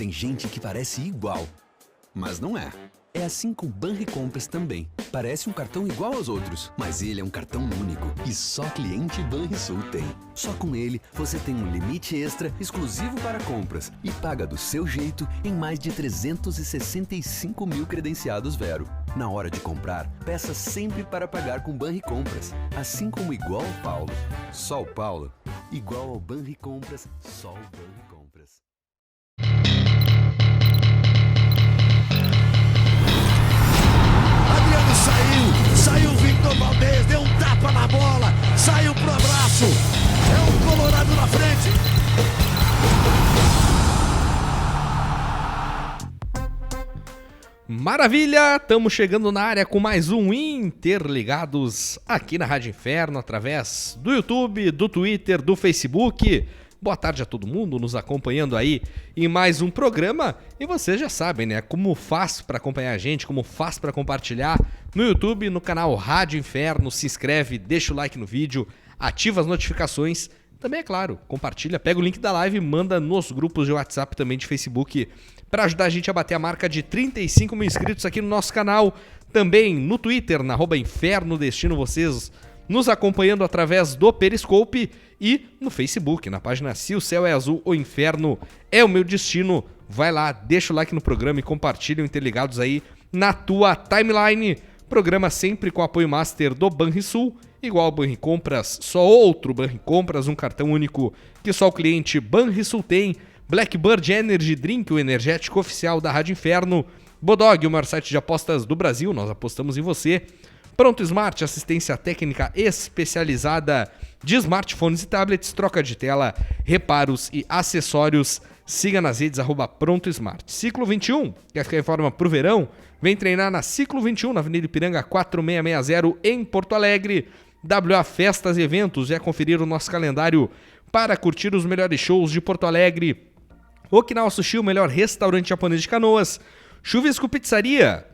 Tem gente que parece igual, mas não é. É assim com o Banricompras também. Parece um cartão igual aos outros, mas ele é um cartão único e só cliente Banrisul tem. Só com ele, você tem um limite extra exclusivo para compras e paga do seu jeito em mais de 365 mil credenciados Vero. Na hora de comprar, peça sempre para pagar com Banricompras. Assim como igual ao Paulo, só o Paulo. Igual ao Banricompras, só o Banricompras. Saiu o Victor Valdez, deu um tapa na bola, saiu pro abraço, é o Colorado na frente. Maravilha, estamos chegando na área com mais um Interligados aqui na Rádio Inferno, através do YouTube, do Twitter, do Facebook. Boa tarde a todo mundo nos acompanhando aí em mais um programa. E vocês já sabem, né? Como faz para acompanhar a gente, como faz para compartilhar no YouTube, no canal Rádio Inferno. Se inscreve, deixa o like no vídeo, ativa as notificações. Também, é claro, compartilha, pega o link da live e manda nos grupos de WhatsApp também de Facebook para ajudar a gente a bater a marca de 35 mil inscritos aqui no nosso canal. Também no Twitter, na @InfernoDestino, vocês nos acompanhando através do Periscope e no Facebook, na página Se o Céu é Azul, o Inferno é o Meu Destino. Vai lá, deixa o like no programa e compartilha o Interligados aí na tua timeline. Programa sempre com apoio master do Banrisul, igual ao Banricompras, só outro Banricompras, um cartão único que só o cliente Banrisul tem. Blackbird Energy Drink, o energético oficial da Rádio Inferno. Bodog, o maior site de apostas do Brasil, nós apostamos em você. Pronto Smart, assistência técnica especializada de smartphones e tablets, troca de tela, reparos e acessórios. Siga nas redes @Pronto Smart. Ciclo 21, quer ficar em forma pro verão? Vem treinar na Ciclo 21, na Avenida Ipiranga 4660, em Porto Alegre. WA Festas e Eventos, é conferir o nosso calendário para curtir os melhores shows de Porto Alegre. Okinawa Sushi, o melhor restaurante japonês de Canoas. Chuvisco Pizzaria,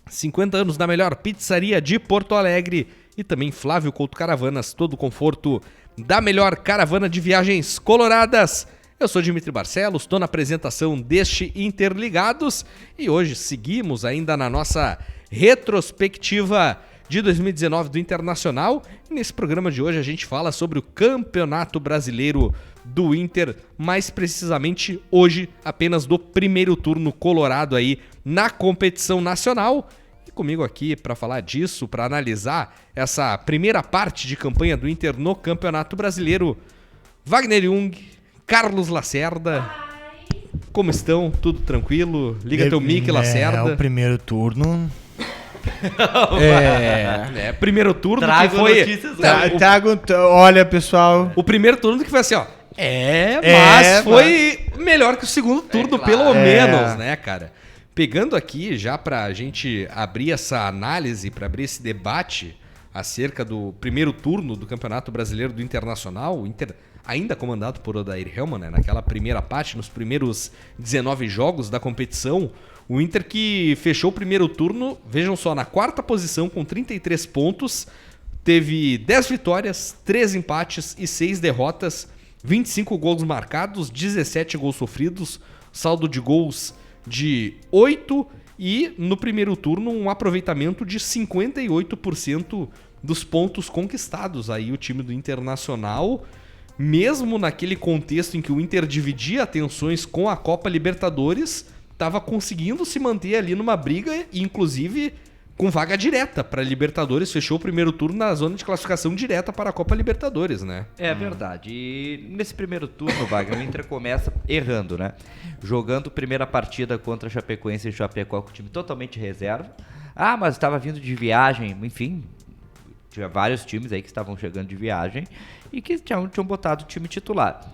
50 anos da melhor pizzaria de Porto Alegre. E também Flávio Couto Caravanas, todo o conforto da melhor caravana de viagens coloradas. Eu sou Dimitri Barcelos, estou na apresentação deste Interligados e hoje seguimos ainda na nossa retrospectiva de 2019 do Internacional. E nesse programa de hoje a gente fala sobre o Campeonato Brasileiro do Inter, mais precisamente hoje apenas do primeiro turno colorado aí na competição nacional. E comigo aqui para falar disso, para analisar essa primeira parte de campanha do Inter no Campeonato Brasileiro, Wagner Jung, Carlos Lacerda. Como estão? Tudo tranquilo? Liga teu mic, Lacerda. É o primeiro turno. Primeiro turno Trago que foi... notícias. Olha, pessoal. O primeiro turno que foi assim, ó. Mas foi melhor que o segundo turno, pelo menos, né, cara? Pegando aqui já pra gente abrir essa análise, pra abrir esse debate acerca do primeiro turno do Campeonato Brasileiro do Internacional, o Inter ainda comandado por Odair Hellmann, né, naquela primeira parte, nos primeiros 19 jogos da competição, o Inter que fechou o primeiro turno, vejam só, na quarta posição com 33 pontos, teve 10 vitórias, 3 empates e 6 derrotas, 25 gols marcados, 17 gols sofridos, saldo de gols de 8 e no primeiro turno um aproveitamento de 58% dos pontos conquistados. Aí o time do Internacional, mesmo naquele contexto em que o Inter dividia atenções com a Copa Libertadores, estava conseguindo se manter ali numa briga e inclusive com vaga direta para Libertadores, fechou o primeiro turno na zona de classificação direta para a Copa Libertadores, né? É verdade. E nesse primeiro turno, Wagner, o Inter começa errando, né? Jogando primeira partida contra a Chapecoense e Chapecó com o time totalmente reserva. Ah, mas estava vindo de viagem, enfim. Tinha vários times aí que estavam chegando de viagem e que tinham botado o time titular.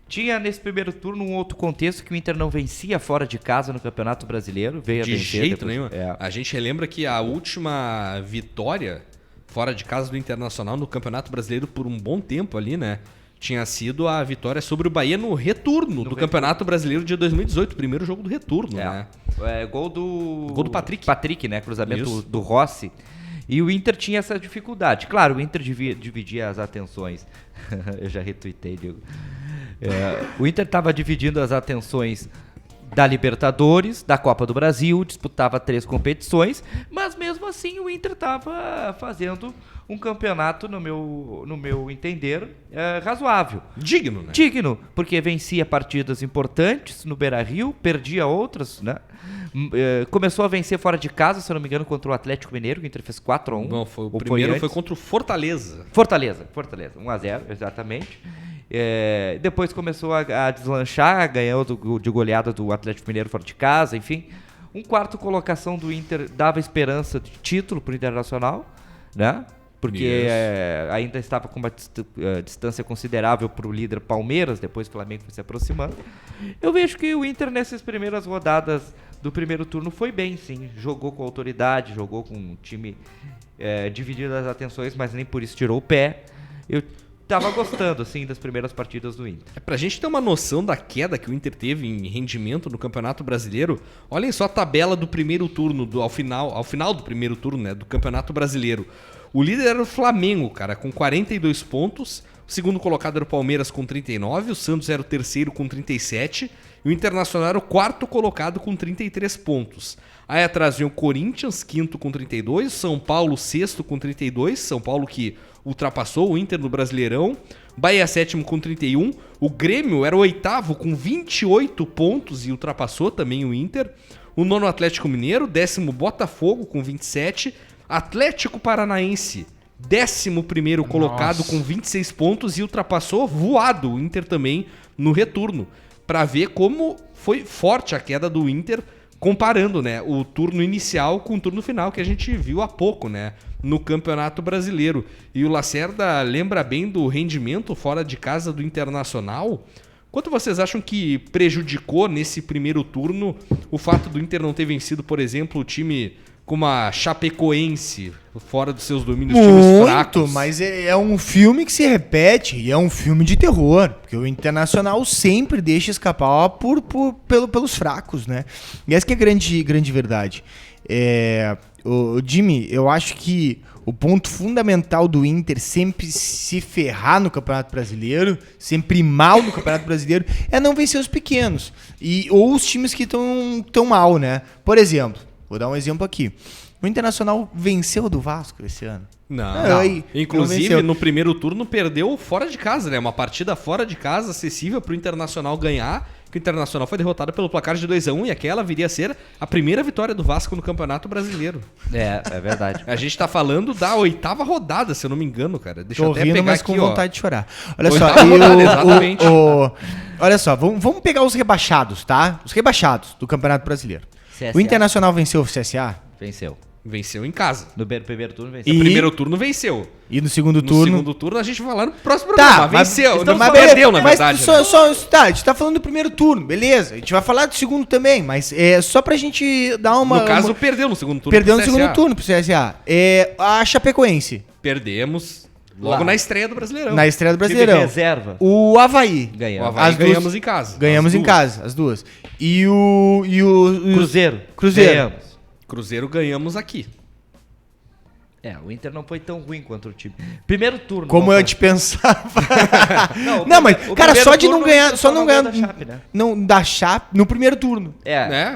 Tinha nesse primeiro turno um outro contexto que o Inter não vencia fora de casa no Campeonato Brasileiro. Veio de a vencer jeito depois. nenhum. A gente relembra que a última vitória fora de casa do Internacional no Campeonato Brasileiro por um bom tempo ali, né? Tinha sido a vitória sobre o Bahia no retorno do Campeonato Brasileiro de 2018, primeiro jogo do retorno, né? Gol do Patrick. Patrick, né? Cruzamento Isso. do Rossi. E o Inter tinha essa dificuldade. Claro, o Inter dividia as atenções. Eu já retuitei, Diego. O Inter estava dividindo as atenções da Libertadores, da Copa do Brasil, disputava 3 competições, mas mesmo assim o Inter estava fazendo um campeonato, no meu entender, razoável. Digno, né? Digno, porque vencia partidas importantes no Beira-Rio, perdia outras, né? Começou a vencer fora de casa, se eu não me engano, contra o Atlético Mineiro, que o Inter fez 4-1. Não, o primeiro foi contra o Fortaleza. Fortaleza, 1-0, exatamente. Depois começou a deslanchar, ganhou de goleada do Atlético Mineiro fora de casa, enfim. Um quarto colocação do Inter dava esperança de título para o Internacional, né? Porque ainda estava com uma distância considerável para o líder Palmeiras, depois o Flamengo foi se aproximando. Eu vejo que o Inter nessas primeiras rodadas do primeiro turno foi bem, sim. Jogou com autoridade, jogou com um time dividido as atenções, mas nem por isso tirou o pé. Eu tava gostando, assim, das primeiras partidas do Inter. Pra gente ter uma noção da queda que o Inter teve em rendimento no Campeonato Brasileiro, olhem só a tabela do primeiro turno, ao final do primeiro turno, né, do Campeonato Brasileiro. O líder era o Flamengo, cara, com 42 pontos. O segundo colocado era o Palmeiras com 39. O Santos era o terceiro com 37. E o Internacional era o quarto colocado com 33 pontos. Aí atrás vem o Corinthians, quinto com 32. São Paulo, sexto com 32. São Paulo que ultrapassou o Inter no Brasileirão. Bahia, sétimo com 31. O Grêmio era o oitavo com 28 pontos e ultrapassou também o Inter. O nono Atlético Mineiro, décimo Botafogo com 27. Atlético Paranaense, 11º colocado com 26 pontos e ultrapassou voado o Inter também no retorno. Para ver como foi forte a queda do Inter, comparando, né, o turno inicial com o turno final que a gente viu há pouco, né, no Campeonato Brasileiro. E o Lacerda lembra bem do rendimento fora de casa do Internacional. Quanto vocês acham que prejudicou nesse primeiro turno o fato do Inter não ter vencido, por exemplo, o time como a Chapecoense, fora dos seus domínios, times fracos? Muito, mas é um filme que se repete e é um filme de terror, porque o Internacional sempre deixa escapar pelos fracos, né? E essa que é a grande verdade. Jimmy, eu acho que o ponto fundamental do Inter sempre se ferrar no Campeonato Brasileiro, sempre mal no Campeonato Brasileiro, é não vencer os pequenos ou os times que estão tão mal, né? Por exemplo, vou dar um exemplo aqui. O Internacional venceu do Vasco esse ano? Não. Não. Inclusive, no primeiro turno, perdeu fora de casa, né? Uma partida fora de casa, acessível para o Internacional ganhar. Que o Internacional foi derrotado pelo placar de 2-1 e aquela viria a ser a primeira vitória do Vasco no Campeonato Brasileiro. É verdade. A gente tá falando da 8ª rodada, se eu não me engano, cara. Deixa eu até rindo, pegar mas aqui, com vontade de chorar. Olha Oitava só, rodada, exatamente. olha só, vamos pegar os rebaixados, tá? Os rebaixados do Campeonato Brasileiro. CSA. O Internacional venceu o CSA? Venceu em casa. No primeiro turno venceu. No primeiro turno venceu. E no segundo No turno? segundo turno a gente vai lá no próximo programa. Venceu. Então, Não perdeu, na verdade. Tá, a gente tá falando do primeiro turno, beleza. A gente vai falar do segundo também, mas é só pra gente dar uma... No caso, perdeu no segundo turno. Perdeu no segundo turno pro CSA. A Chapecoense. Perdemos logo na estreia do Brasileirão. Na estreia do Brasileirão. Reserva. O Avaí. Ganhamos. O Avaí ganhamos em casa. Ganhamos em casa, as duas. E o Cruzeiro. Ganhamos. Cruzeiro ganhamos aqui. O Inter não foi tão ruim quanto o time. Primeiro turno. Como eu te pensava. Não, mas, cara, só de não ganhar. Só não ganhar. Da Chape, né? Não, da Chape no primeiro turno.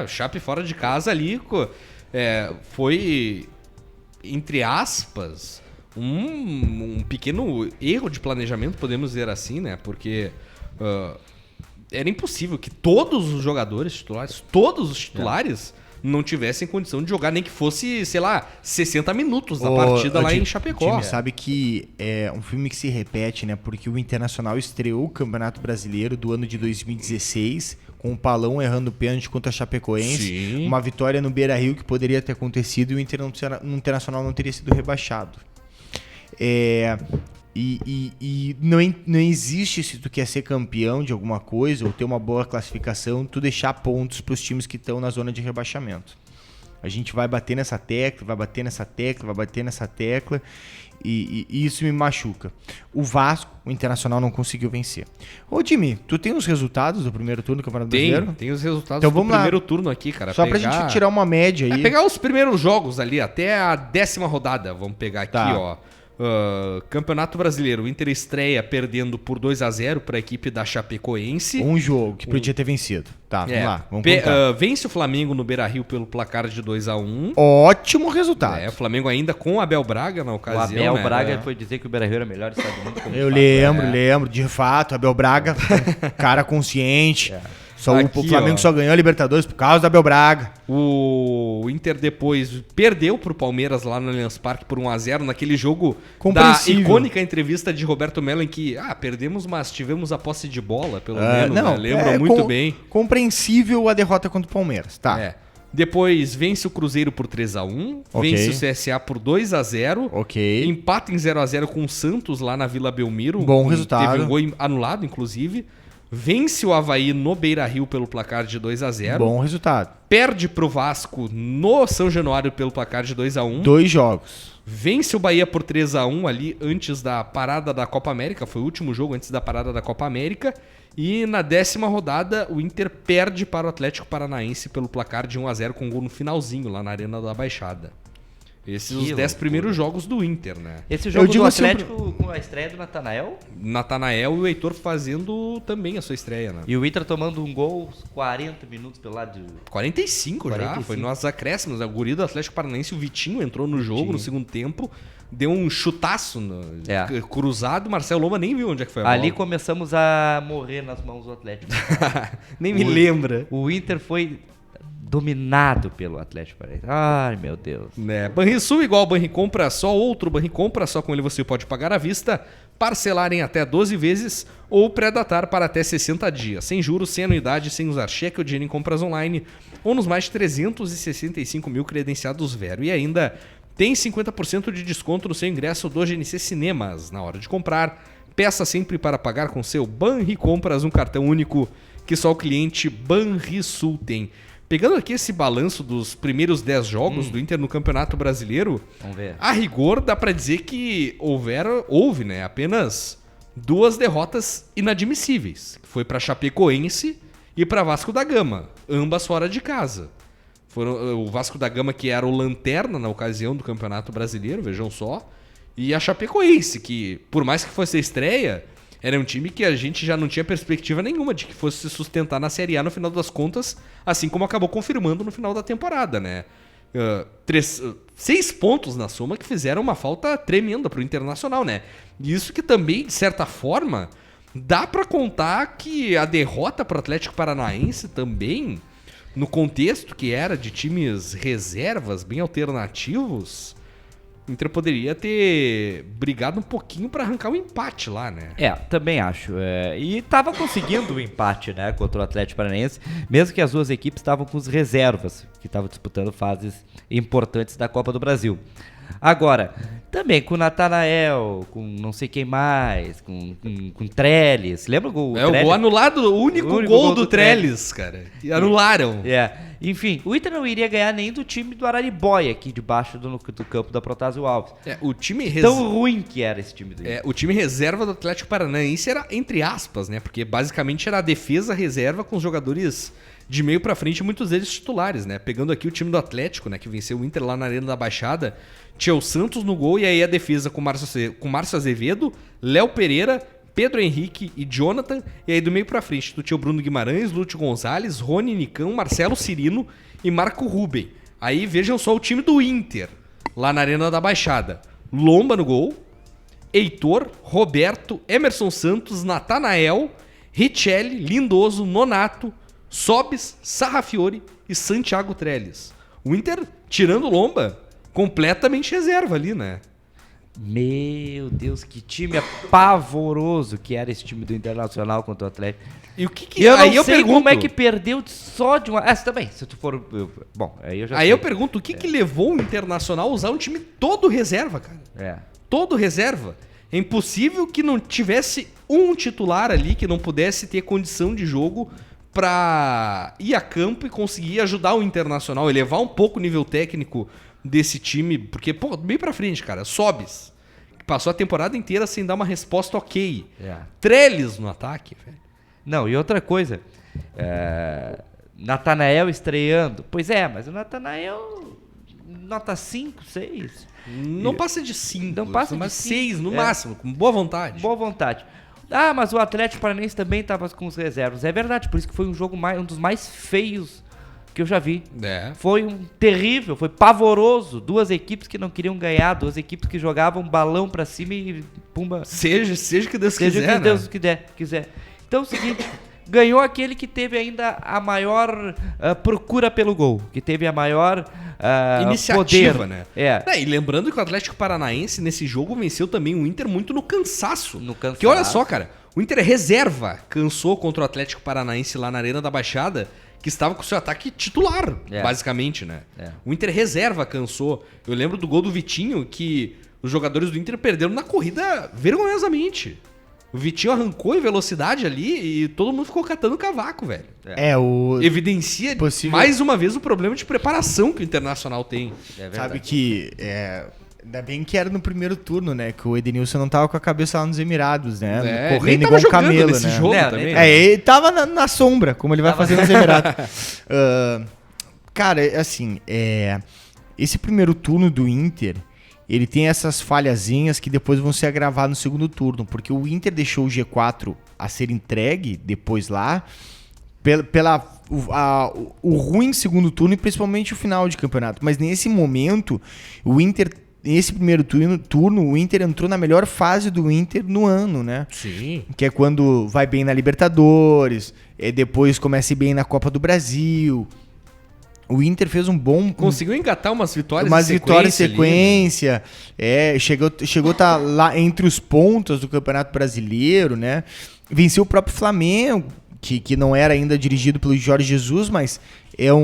O Chape fora de casa ali foi, entre aspas, um pequeno erro de planejamento, podemos dizer assim, né? Porque era impossível que todos os jogadores titulares, não tivessem condição de jogar, nem que fosse, sei lá, 60 minutos da partida lá em Chapecó. Time, sabe que é um filme que se repete, né? Porque o Internacional estreou o Campeonato Brasileiro do ano de 2016, com o Palão errando pênalti contra a Chapecoense. Sim. Uma vitória no Beira-Rio que poderia ter acontecido e o Internacional não teria sido rebaixado. E não existe, se tu quer ser campeão de alguma coisa ou ter uma boa classificação, tu deixar pontos para os times que estão na zona de rebaixamento. A gente vai bater nessa tecla, e isso me machuca. O Vasco, o Internacional não conseguiu vencer. Ô Jimmy, tu tem os resultados do primeiro turno do Campeonato Brasileiro? Tem os resultados então, do primeiro turno aqui, cara. Só pra gente tirar uma média aí. Pegar os primeiros jogos ali, até a 10ª rodada. Vamos pegar aqui, ó. Campeonato Brasileiro, o Inter estreia perdendo por 2-0 para a equipe da Chapecoense. Um jogo que podia ter vencido. Tá, vamos lá. Vamos vence o Flamengo no Beira-Rio pelo placar de 2-1. Ótimo resultado. O Flamengo ainda com o Abel Braga na ocasião. O Abel Braga foi dizer que o Beira-Rio era o melhor estado do mundo. Eu lembro. De fato, Abel Braga, cara consciente. O Flamengo só ganhou a Libertadores por causa do Abel Braga. O Inter depois perdeu pro Palmeiras lá no Allianz Parque por 1-0 naquele jogo da icônica entrevista de Roberto Melo em que perdemos, mas tivemos a posse de bola, pelo menos. Não, lembro muito bem. Compreensível a derrota contra o Palmeiras, tá? Depois vence o Cruzeiro por 3-1, vence o CSA por 2-0, empata em 0-0 com o Santos lá na Vila Belmiro. Bom resultado. Teve um gol anulado, inclusive. Vence o Avaí no Beira-Rio pelo placar de 2-0. Bom resultado. Perde pro Vasco no São Januário pelo placar de 2-1. 2 jogos. Vence o Bahia por 3-1 ali antes da parada da Copa América. Foi o último jogo antes da parada da Copa América. E na 10ª rodada, o Inter perde para o Atlético Paranaense pelo placar de 1-0 com um gol no finalzinho lá na Arena da Baixada. Esses os 10 primeiros jogos do Inter, né? Esse jogo do Atlético com a estreia do Natanael? Natanael e o Heitor fazendo também a sua estreia, né? E o Inter tomando um gol 40 minutos pelo lado de... 45 já, foi nos acréscimos. O guri do Atlético Paranaense, o Vitinho, entrou no jogo no segundo tempo, deu um chutaço cruzado, Marcelo Lomba nem viu onde é que foi a bola. Ali começamos a morrer nas mãos do Atlético. Nem me lembra. O Inter foi... dominado pelo Atlético Paranaense. Ai, meu Deus. Banrisul igual Banricompra, só outro Banricompra, só com ele você pode pagar à vista, parcelar em até 12 vezes ou pré-datar para até 60 dias, sem juros, sem anuidade, sem usar cheque ou dinheiro em compras online, ou nos mais de 365 mil credenciados Vero. E ainda tem 50% de desconto no seu ingresso do GNC Cinemas. Na hora de comprar, peça sempre para pagar com seu Banricompras, um cartão único que só o cliente Banrisul tem. Pegando aqui esse balanço dos primeiros 10 jogos do Inter no Campeonato Brasileiro, vamos ver. A rigor dá pra dizer que houve, né, apenas 2 derrotas inadmissíveis. Foi pra Chapecoense e pra Vasco da Gama, ambas fora de casa. Foram o Vasco da Gama, que era o lanterna na ocasião do Campeonato Brasileiro, vejam só, e a Chapecoense, que por mais que fosse a estreia, era um time que a gente já não tinha perspectiva nenhuma de que fosse se sustentar na Série A no final das contas, assim como acabou confirmando no final da temporada, né? 6 pontos na soma que fizeram uma falta tremenda pro Internacional, né? Isso que também, de certa forma, dá pra contar que a derrota pro Atlético Paranaense também, no contexto que era de times reservas, bem alternativos, o Inter poderia ter brigado um pouquinho pra arrancar o empate lá, né? Também acho. E tava conseguindo o empate, né, contra o Atlético Paranaense, mesmo que as duas equipes estavam com os reservas, que estavam disputando fases importantes da Copa do Brasil. Agora, também com o Natanael, com não sei quem mais, com Trellis. Lembra o gol? O gol anulado, o único gol do Trellis, cara. E anularam. Enfim, o Inter não iria ganhar nem do time do Araribóia, aqui debaixo do campo da Protásio Alves. O time tão ruim que era esse time do Inter. O time reserva do Atlético Paranaense era entre aspas, né? Porque basicamente era a defesa reserva com os jogadores de meio pra frente, muitos deles titulares, né? Pegando aqui o time do Atlético, né? Que venceu o Inter lá na Arena da Baixada. Tinha o Santos no gol e aí a defesa com Márcio Azevedo, Léo Pereira, Pedro Henrique e Jonathan. E aí do meio pra frente tu tinha o Bruno Guimarães, Lúcio Gonzalez, Rony Nicão, Marcelo Cirino e Marco Ruben. Aí vejam só o time do Inter lá na Arena da Baixada. Lomba no gol, Heitor, Roberto, Emerson Santos, Natanael, Richelli, Lindoso, Nonato, Sobis, Sarrafiori e Santiago Trellis. O Inter, tirando Lomba, completamente reserva ali, né? Meu Deus, que time pavoroso que era esse time do Internacional contra o Atlético. E o que eu não sei como é que perdeu só de uma... também, se tu for... Bom, aí eu já sei. Eu pergunto, o que levou o Internacional a usar um time todo reserva, cara? Todo reserva. É impossível que não tivesse um titular ali que não pudesse ter condição de jogo pra ir a campo e conseguir ajudar o Internacional, elevar um pouco o nível técnico desse time, porque, bem pra frente, cara, Sobis, que passou a temporada inteira sem dar uma resposta ok. Trellis no ataque, velho. Não, e outra coisa, Natanael estreando, mas o Natanael nota 5, 6. Não passa de 5, Não passa mas de 6 no é. máximo, com boa vontade. Boa vontade. Ah, mas o Atlético Paranaense também estava com os reservas. É verdade, por isso que foi um jogo um dos mais feios que eu já vi. É. Foi terrível, foi pavoroso. Duas equipes que não queriam ganhar, duas equipes que jogavam balão pra cima e pumba. Seja o que Deus Seja quiser, o que Deus quiser. Então é o seguinte, ganhou aquele que teve ainda a maior procura pelo gol, que teve a maior iniciativa, poder. né? É. E lembrando que o Atlético Paranaense nesse jogo venceu também o Inter muito no cansaço. No cansaço. Porque olha só, cara, o Inter é reserva, cansou contra o Atlético Paranaense lá na Arena da Baixada, que estava com o seu ataque titular, basicamente, né? É. O Inter reserva cansou. Eu lembro do gol do Vitinho, que os jogadores do Inter perderam na corrida vergonhosamente. O Vitinho arrancou em velocidade ali e todo mundo ficou catando o cavaco, velho. Evidencia mais uma vez o problema de preparação que o Internacional tem. É verdade. Sabe que ainda bem que era no primeiro turno, né? Que o Edenilson não tava com a cabeça lá nos Emirados, né? Nem Correndo tava igual um jogando camelo, nesse né? jogo Não, também. nem- né? Ele tava na sombra, como ele vai fazer nos Emirados. Cara, assim, esse primeiro turno do Inter, ele tem essas falhazinhas que depois vão se agravar no segundo turno, porque o Inter deixou o G4 a ser entregue depois lá, o ruim segundo turno e principalmente o final de campeonato. Mas nesse momento, o Inter, nesse primeiro turno, o Inter entrou na melhor fase do Inter no ano, né? Sim. Que é quando vai bem na Libertadores, depois começa a ir bem na Copa do Brasil. O Inter fez um bom... Conseguiu engatar umas vitórias em sequência. Chegou a estar lá entre os pontos do Campeonato Brasileiro, né? Venceu o próprio Flamengo, que não era ainda dirigido pelo Jorge Jesus, mas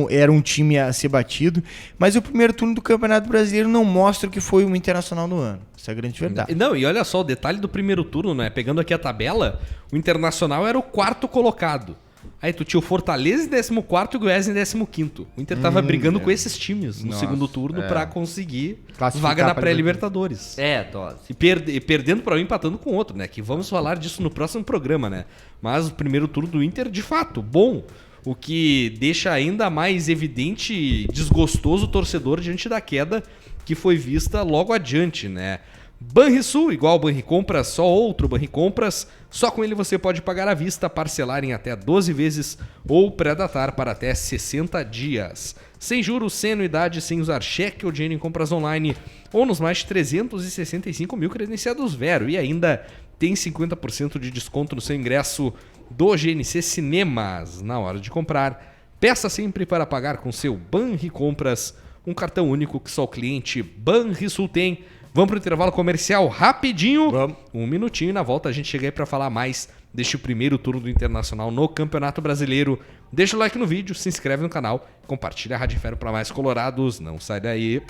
era um time a ser batido. Mas o primeiro turno do Campeonato Brasileiro não mostra o que foi o Internacional no ano. Essa é a grande verdade. Não, e olha só, o detalhe do primeiro turno, né? Pegando aqui a tabela, o Internacional era o 4º colocado. Aí tu tinha o Fortaleza em 14º e o Goiás em 15º. O Inter tava brigando com esses times no segundo turno pra conseguir Classificar vaga na pra pré-Libertadores. dose. E perdendo pra um, empatando com o outro, né? Que vamos falar disso no próximo programa, né? Mas o primeiro turno do Inter, de fato, bom. O que deixa ainda mais evidente e desgostoso o torcedor diante da queda que foi vista logo adiante, né? Banrisul, igual ao Banricompras, só outro Banricompras. Só com ele você pode pagar à vista, parcelar em até 12 vezes ou pré-datar para até 60 dias. Sem juros, sem anuidade, sem usar cheque ou dinheiro em compras online ou nos mais de 365 mil credenciados Vero. E ainda tem 50% de desconto no seu ingresso do GNC Cinemas. Na hora de comprar, peça sempre para pagar com seu Banricompras, um cartão único que só o cliente Banrisul tem. Vamos pro intervalo comercial rapidinho. Vamos. Um minutinho e na volta a gente chega aí pra falar mais deste primeiro turno do Internacional no Campeonato Brasileiro. Deixa o like no vídeo, se inscreve no canal, compartilha a Rádio Inferno pra mais colorados. Não sai daí.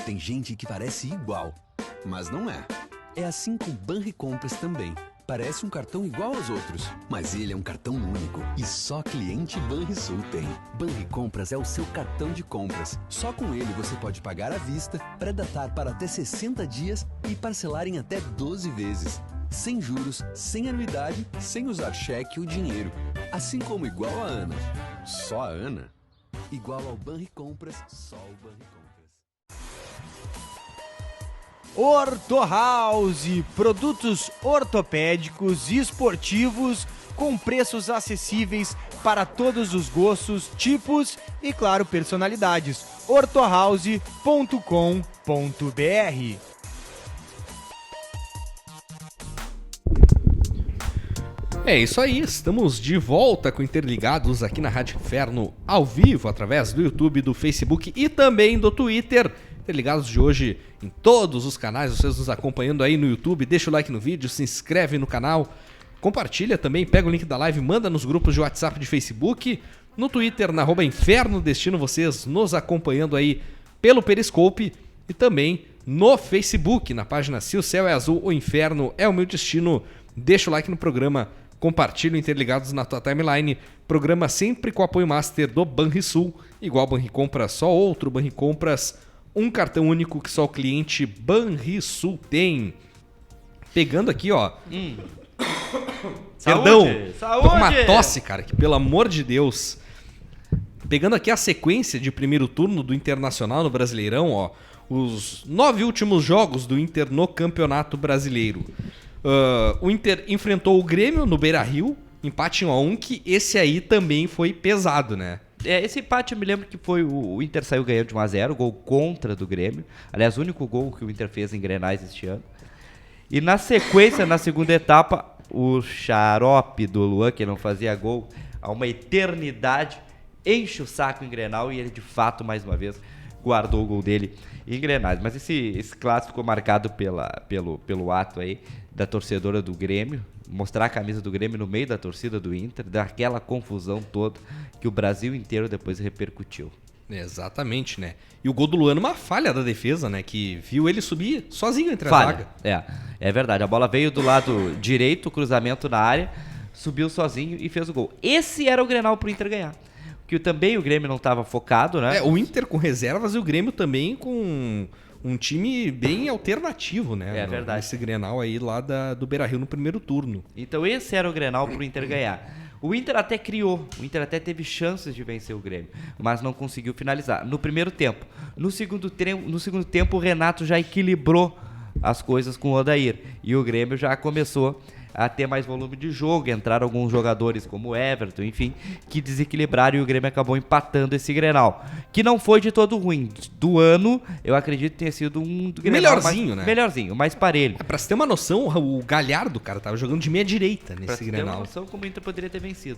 Tem gente que parece igual, mas não é. É assim com o Banricompras também. Parece um cartão igual aos outros, mas ele é um cartão único e só cliente Banrisul tem. Banricompras é o seu cartão de compras. Só com ele você pode pagar à vista, pré-datar para até 60 dias e parcelar em até 12 vezes. Sem juros, sem anuidade, sem usar cheque ou dinheiro. Assim como igual a Ana. Só a Ana. Igual ao Banricompras, só o Banricompras. Ortho House, produtos ortopédicos e esportivos com preços acessíveis para todos os gostos, tipos e, claro, personalidades. orthohouse.com.br. É isso aí, estamos de volta com Interligados aqui na Rádio Inferno ao vivo, através do YouTube, do Facebook e também do Twitter. Interligados de hoje em todos os canais, vocês nos acompanhando aí no YouTube, deixa o like no vídeo, se inscreve no canal, compartilha também, pega o link da live, manda nos grupos de WhatsApp, de Facebook, no Twitter, na @InfernoDestino, vocês nos acompanhando aí pelo Periscope e também no Facebook, na página Se o Céu é Azul, o Inferno é o Meu Destino. Deixa o like no programa, compartilha o Interligados na tua timeline, programa sempre com o apoio master do Banrisul, igual Banricompras, só outro Banricompras, um cartão único que só o cliente Banrisul tem. Pegando aqui, ó. Perdão, Saúde! tô com uma tosse, cara, que pelo amor de Deus. pegando aqui a sequência de primeiro turno do Internacional no Brasileirão, ó, os 9 últimos jogos do Inter no Campeonato Brasileiro. O Inter enfrentou o Grêmio no Beira-Rio, empate 1-1, que esse aí também foi pesado, né? Esse empate eu me lembro que foi o Inter saiu ganhando de 1-0, gol contra do Grêmio. Aliás, o único gol que o Inter fez em Grenais este ano. E na sequência, na segunda etapa, o xarope do Luan, que não fazia gol há uma eternidade, enche o saco em Grenal e ele de fato, mais uma vez, guardou o gol dele em Grenais. Mas esse clássico ficou marcado pelo ato aí da torcedora do Grêmio, mostrar a camisa do Grêmio no meio da torcida do Inter, daquela confusão toda que o Brasil inteiro depois repercutiu. Exatamente, né? E o gol do Luan, uma falha da defesa, né? Que viu ele subir sozinho entre a Falha. zaga. É verdade. A bola veio do lado direito, cruzamento na área, subiu sozinho e fez o gol. Esse era o Grenal pro Inter ganhar. Que também o Grêmio não estava focado, né? O Inter com reservas e o Grêmio também com um time bem alternativo, né? É verdade. Esse Grenal aí lá do Beira-Rio no primeiro turno. Então esse era o Grenal pro Inter ganhar. O Inter até criou, o Inter até teve chances de vencer o Grêmio, mas não conseguiu finalizar. No primeiro tempo. No segundo tempo, o Renato já equilibrou as coisas com o Odair. E o Grêmio já começou a ter mais volume de jogo. Entraram alguns jogadores como o Everton, enfim, que desequilibraram e o Grêmio acabou empatando esse Grenal. Que não foi de todo ruim. Do ano, eu acredito que tenha sido um Grenal melhorzinho, né? Melhorzinho, mais parelho. Pra você ter uma noção, o Galhardo, cara, tava jogando de meia direita nesse Pra você ter Grenal. uma noção como o Inter poderia ter vencido.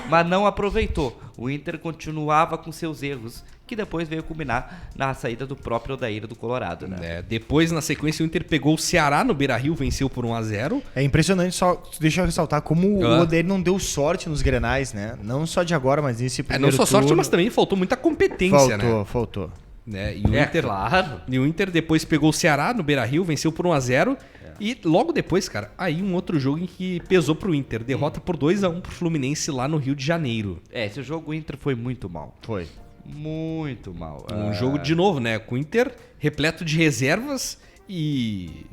Mas não aproveitou. O Inter continuava com seus erros, que depois veio culminar na saída do próprio Odair do Colorado, né? Depois, na sequência, o Inter pegou o Ceará no Beira-Rio, venceu por 1-0. É impressionante, só deixa eu ressaltar como o Odair não deu sorte nos Grenais, né? Não só de agora, mas nesse primeiro não só sorte, turno. mas também faltou muita competência, né? Faltou. Né? E o Inter, claro. E o Inter depois pegou o Ceará no Beira-Rio, venceu por 1-0. E logo depois, cara, aí um outro jogo em que pesou pro Inter. Derrota por 2-1 pro Fluminense lá no Rio de Janeiro. Esse jogo o Inter foi muito mal. Foi. Muito mal. Um jogo de novo, né? Com o Inter repleto de reservas e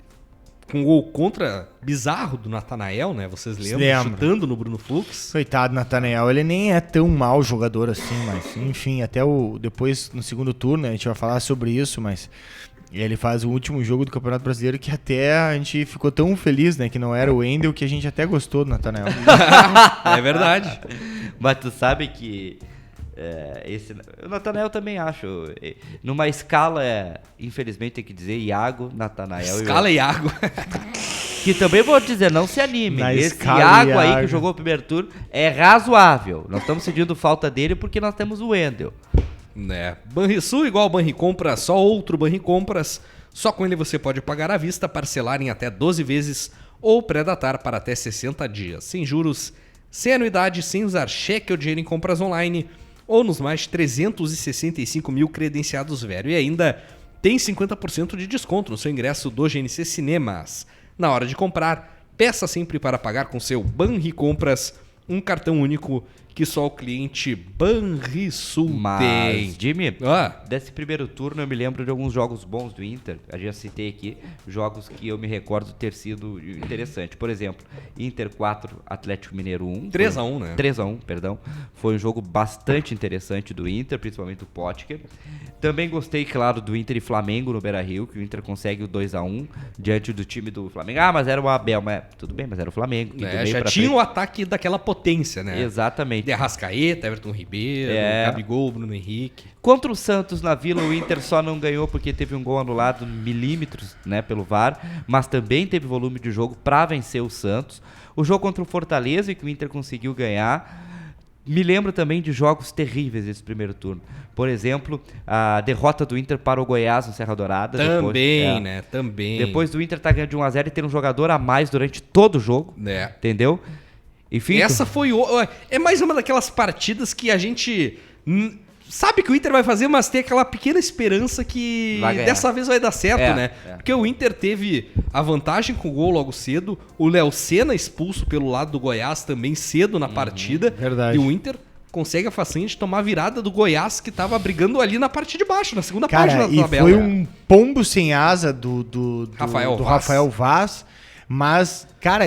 com um gol contra bizarro do Nathanael, né? Vocês lembram? Chutando no Bruno Fux. Coitado, Nathanael. Ele nem é tão mau jogador assim, mas enfim, até depois no segundo turno, né, a gente vai falar sobre isso, mas ele faz o último jogo do Campeonato Brasileiro que até a gente ficou tão feliz, né? Que não era o Wendel, que a gente até gostou do Nathanael. É verdade. Mas tu sabe que o Nathanael também acho. Numa escala, infelizmente tem que dizer Iago, Nathanael. Escala Iago. Que também vou dizer, não se anime. Na Esse escala Iago aí Iago. que jogou o primeiro turno é razoável. Nós estamos sentindo falta dele porque nós temos o Wendel. Né? Banrisul igual Banricompras, só outro Banricompras. Só com ele você pode pagar à vista, parcelar em até 12 vezes ou pré-datar para até 60 dias. Sem juros, sem anuidade, sem usar cheque ou dinheiro em compras online ou nos mais de 365 mil credenciados velho. E ainda tem 50% de desconto no seu ingresso do GNC Cinemas. Na hora de comprar, peça sempre para pagar com seu Banricompras, um cartão único que só o cliente Banrisul tem. Mas, Jimmy, desse primeiro turno eu me lembro de alguns jogos bons do Inter. Eu já citei aqui jogos que eu me recordo ter sido interessante. Por exemplo, Inter 4, Atlético Mineiro 1. 3-1, né? 3-1, perdão. Foi um jogo bastante interessante do Inter, principalmente do Potker. Também gostei, claro, do Inter e Flamengo no Beira-Rio, que o Inter consegue o 2-1 diante do time do Flamengo. Mas era o Abel. Mas, tudo bem, mas era o Flamengo. Que já tinha o ataque daquela potência, né? Exatamente. De Arrascaeta, Everton Ribeiro, Gabigol, Bruno Henrique. Contra o Santos na Vila, o Inter só não ganhou porque teve um gol anulado milímetros, né, pelo VAR, mas também teve volume de jogo para vencer o Santos. O jogo contra o Fortaleza, que o Inter conseguiu ganhar, me lembro também de jogos terríveis desse primeiro turno. Por exemplo, a derrota do Inter para o Goiás no Serra Dourada. Também, né? Também. Depois do Inter estar ganhando de 1-0 e ter um jogador a mais durante todo o jogo, entendeu? Enfim, essa foi é mais uma daquelas partidas que a gente sabe que o Inter vai fazer, mas tem aquela pequena esperança que dessa vez vai dar certo, né? Porque o Inter teve a vantagem com o gol logo cedo, o Léo Senna expulso pelo lado do Goiás também cedo na partida. Verdade. E o Inter consegue a façanha de tomar a virada do Goiás, que tava brigando ali na parte de baixo, na segunda página da tabela. E foi um pombo sem asa do Rafael Vaz. Mas, cara,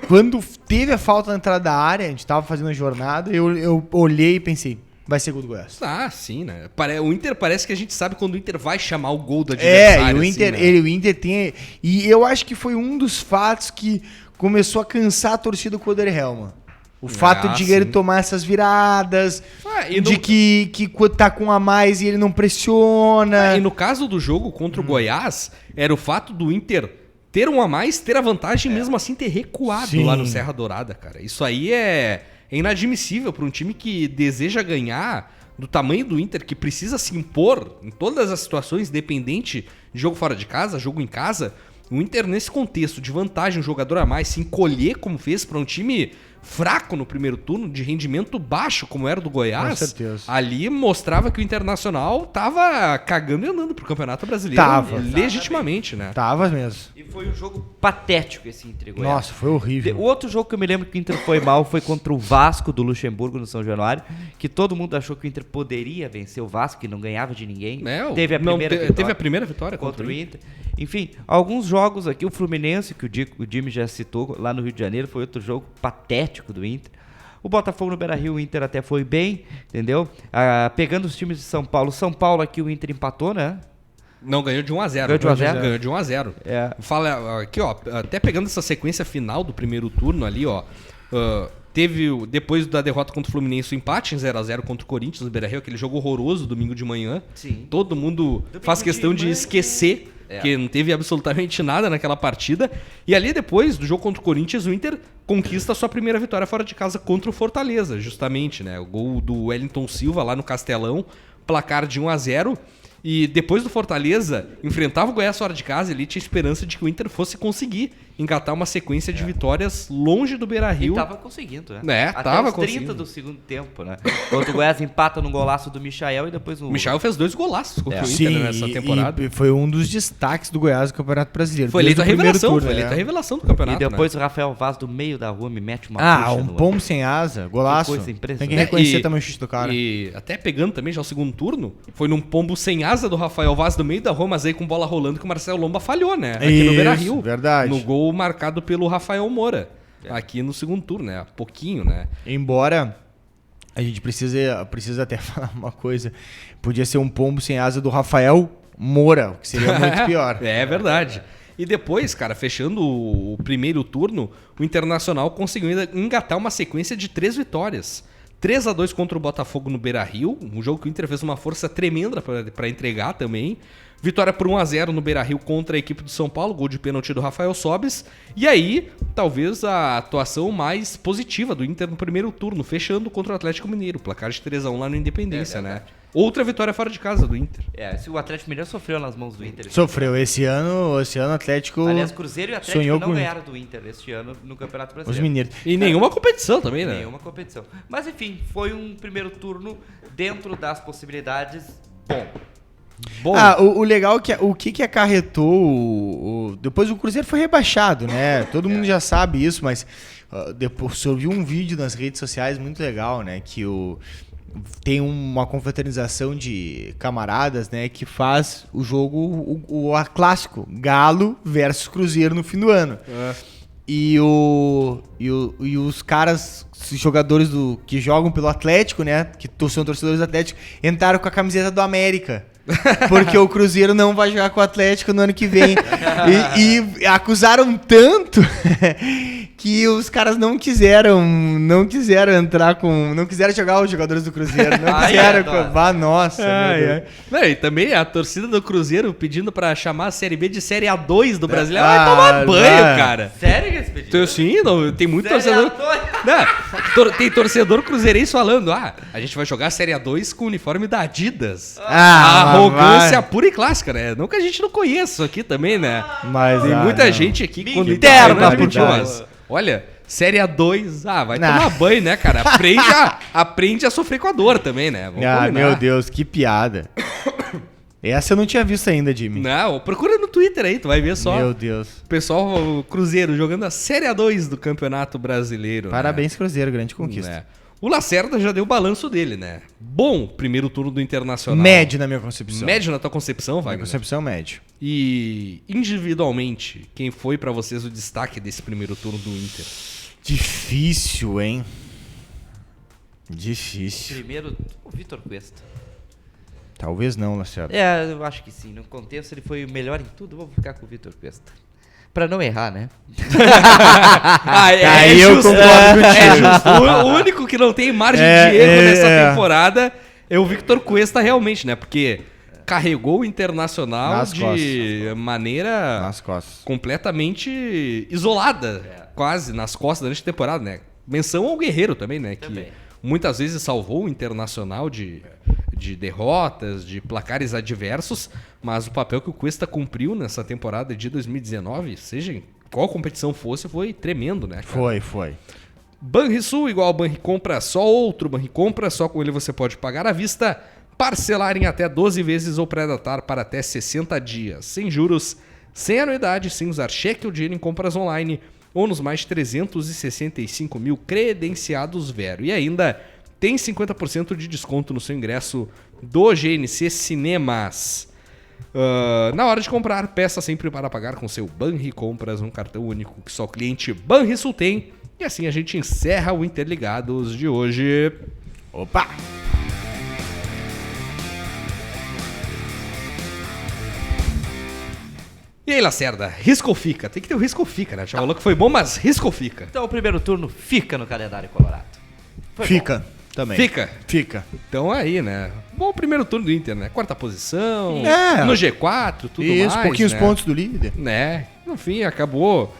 quando teve a falta na entrada da área, a gente tava fazendo a jornada, eu olhei e pensei, vai ser gol do Goiás. Ah, sim, né? O Inter parece que a gente sabe quando o Inter vai chamar o gol do adversário. E o Inter, assim, né? o Inter tem... E eu acho que foi um dos fatos que começou a cansar a torcida com o Oder Hellmann. O fato de ele tomar essas viradas, de que tá com a mais e ele não pressiona. E no caso do jogo contra o Goiás, era o fato do Inter ter um a mais, ter a vantagem e mesmo assim ter recuado lá no Serra Dourada, cara. Isso aí é inadmissível para um time que deseja ganhar do tamanho do Inter, que precisa se impor em todas as situações, independente de jogo fora de casa, jogo em casa. O Inter, nesse contexto de vantagem, um jogador a mais, se encolher como fez para um time fraco no primeiro turno, de rendimento baixo, como era do Goiás, com certeza. Ali mostrava que o Internacional tava cagando e andando pro Campeonato Brasileiro. Tava. Legitimamente, né? Tava mesmo. E foi um jogo patético esse Inter e Goiás. Nossa, foi horrível. O outro jogo que eu me lembro que o Inter foi mal foi contra o Vasco do Luxemburgo no São Januário, que todo mundo achou que o Inter poderia vencer o Vasco, que não ganhava de ninguém. Teve a primeira vitória contra o Inter. Enfim, alguns jogos aqui, o Fluminense, que o Jimmy já citou lá no Rio de Janeiro, foi outro jogo patético do Inter. O Botafogo no Beira-Rio, o Inter até foi bem, entendeu? Pegando os times de São Paulo aqui o Inter empatou, né? Não, ganhou de 1-0. Ganhou de 1-0? Ganhou de 1-0. Fala aqui, ó, até pegando essa sequência final do primeiro turno ali, ó, teve, depois da derrota contra o Fluminense, o empate em 0-0 contra o Corinthians no Beira-Rio, aquele jogo horroroso, domingo de manhã. Sim. Todo mundo faz questão de esquecer que não teve absolutamente nada naquela partida. E ali depois do jogo contra o Corinthians, o Inter conquista a sua primeira vitória fora de casa contra o Fortaleza, justamente, né? O gol do Wellington Silva lá no Castelão, placar de 1-0. E depois do Fortaleza, enfrentava o Goiás fora de casa, ele tinha esperança de que o Inter fosse conseguir engatar uma sequência de vitórias longe do Beira-Rio. E tava conseguindo, né? Até tava os 30 do segundo tempo, né? Quando o Goiás empata no golaço do Michael e depois o... Michael fez 2 golaços contra o Inter Sim, nessa temporada. E foi um dos destaques do Goiás no Campeonato Brasileiro. Foi eleito a revelação, turno, foi eleito a revelação do campeonato. E depois o Rafael Vaz do meio da rua me mete uma puxa um no pombo sem asa, golaço. Que coisa impressionante. Tem que reconhecer também o chute do cara. E até pegando também já o segundo turno, foi num pombo sem asa do Rafael Vaz do meio da rua, mas aí com bola rolando que o Marcelo Lomba falhou, né? Aqui no Beira-Rio. Verdade. No gol marcado pelo Rafael Moura. Aqui no segundo turno, né? Pouquinho, né? Embora a gente precisa até falar uma coisa. Podia ser um pombo sem asa do Rafael Moura, o que seria muito pior. É verdade. E depois, cara, fechando o primeiro turno, o Internacional conseguiu engatar uma sequência de 3 vitórias. 3-2 contra o Botafogo no Beira-Rio, um jogo que o Inter fez uma força tremenda para entregar também. Vitória por 1-0 no Beira-Rio contra a equipe do São Paulo, gol de pênalti do Rafael Sobis. E aí, talvez a atuação mais positiva do Inter no primeiro turno, fechando contra o Atlético Mineiro, placar de 3-1 lá no Independência, né? Outra vitória fora de casa do Inter. Se o Atlético Mineiro sofreu nas mãos do Inter. Sofreu. Esse ano o Atlético... Aliás, Cruzeiro e Atlético sonhou não com... ganharam do Inter este ano no Campeonato Brasileiro. Os mineiros. E nenhuma competição também, né? Nenhuma competição. Mas enfim, foi um primeiro turno dentro das possibilidades bom. O legal é que o que acarretou... Depois o Cruzeiro foi rebaixado, né? Todo mundo já sabe isso, mas depois eu vi um vídeo nas redes sociais muito legal, né? Que tem uma confraternização de camaradas, né? Que faz o jogo, o clássico, Galo versus Cruzeiro no fim do ano. E os caras, os jogadores que jogam pelo Atlético, né? Que são torcedores do Atlético, entraram com a camiseta do América. Porque o Cruzeiro não vai jogar com o Atlético no ano que vem. E acusaram tanto que os caras não quiseram entrar com... Não quiseram jogar os jogadores do Cruzeiro. Não quiseram... Nossa, meu Deus. Não, e também a torcida do Cruzeiro pedindo pra chamar a Série B de Série A2 do Brasileiro. Vai tomar banho, cara. Sério que esse pedido? Então, sim, tem muito torcedor... Não, tem torcedor cruzeirense falando, a gente vai jogar a Série A2 com o uniforme da Adidas. Arrogância pura e clássica, né? Não que a gente não conheça isso aqui também, né? Mas, tem muita gente aqui que quando interna pediu, mas olha, Série A2, vai tomar banho, né, cara? Aprende a sofrer com a dor também, né? Vamos combinar. Meu Deus, que piada. Essa eu não tinha visto ainda, Jimmy. Não, procura no Twitter aí, tu vai ver só. Meu Deus. O pessoal, o Cruzeiro, jogando a Série A2 do Campeonato Brasileiro. Parabéns, né? Cruzeiro, grande conquista. O Lacerda já deu o balanço dele, né? Bom primeiro turno do Internacional. Médio na minha concepção. Médio na tua concepção, Wagner? Minha concepção, médio. E individualmente, quem foi pra vocês o destaque desse primeiro turno do Inter? Difícil, hein? Difícil. Primeiro, o Vitor Cuesta. Talvez não, Lacerda. Eu acho que sim. No contexto ele foi o melhor em tudo. Vou ficar com o Vitor Cuesta. Pra não errar, né? Aí eu concordo contigo. O único que não tem margem de erro nessa temporada é o Victor Cuesta realmente, né? Porque carregou o Internacional Nas de maneira Nas costas. completamente isolada, quase, nas costas durante a temporada, né? Menção ao Guerreiro também, né? Também. Que muitas vezes salvou o Internacional de derrotas, de placares adversos, mas o papel que o Cuesta cumpriu nessa temporada de 2019, seja em qual competição fosse, foi tremendo, né, cara? Foi. Banrisul igual Banricompra, só outro Banricompra, só com ele você pode pagar à vista, parcelar em até 12 vezes ou pré-datar para até 60 dias, sem juros, sem anuidade, sem usar cheque ou dinheiro em compras online ou nos mais de 365 mil credenciados Vero. E ainda tem 50% de desconto no seu ingresso do GNC Cinemas. Na hora de comprar, peça sempre para pagar com seu Banricompras, um cartão único que só o cliente Banrisul tem. E assim a gente encerra o Interligados de hoje. Opa! E aí, Lacerda, risca ou fica? Tem que ter o risca ou fica, né? Já falou que foi bom, mas risca ou fica? Então o primeiro turno fica no calendário colorado. Foi Fica também. Fica. Então aí, né? Bom primeiro turno do Inter, né? Quarta posição, É. no G4, tudo mais, pouquinhos né? pontos do líder. Né? No fim, acabou,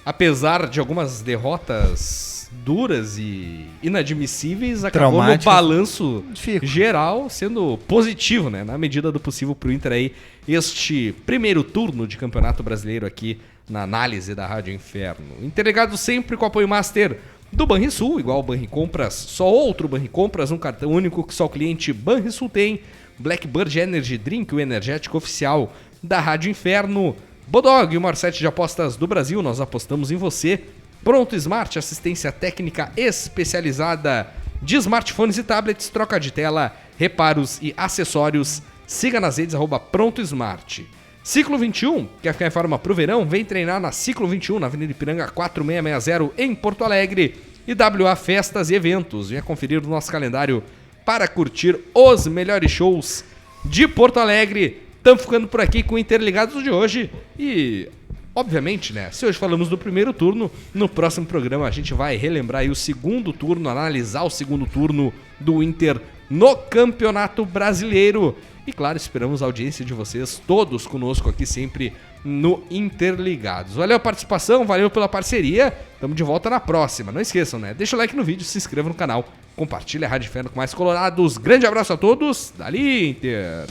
apesar de algumas derrotas duras e inadmissíveis, acabou no Traumáticas. balanço Fico. geral sendo positivo, né? Na medida do possível pro Inter aí, este primeiro turno de Campeonato Brasileiro aqui na análise da Rádio Inferno. Interligado sempre com o apoio master do Banrisul, igual o Banricompras, só outro Banricompras, um cartão único que só o cliente Banrisul tem. Blackbird Energy Drink, o energético oficial da Rádio Inferno. Bodog, o maior site de apostas do Brasil, nós apostamos em você. Pronto Smart, assistência técnica especializada de smartphones e tablets, troca de tela, reparos e acessórios. Siga nas redes @Pronto Smart. Ciclo 21, quer ficar em forma pro verão? Vem treinar na Ciclo 21, na Avenida Ipiranga 4660, em Porto Alegre. E WA Festas e Eventos. Venha conferir o nosso calendário para curtir os melhores shows de Porto Alegre. Estamos ficando por aqui com o Interligados de hoje e, obviamente, né, se hoje falamos do primeiro turno, no próximo programa a gente vai relembrar aí o segundo turno, analisar o segundo turno do Inter no Campeonato Brasileiro. E claro, esperamos a audiência de vocês, todos conosco aqui sempre no Interligados. Valeu a participação, valeu pela parceria. Estamos de volta na próxima. Não esqueçam, né? Deixa o like no vídeo, se inscreva no canal, compartilha a Rádio Inferno com mais colorados. Grande abraço a todos. Dali, Inter!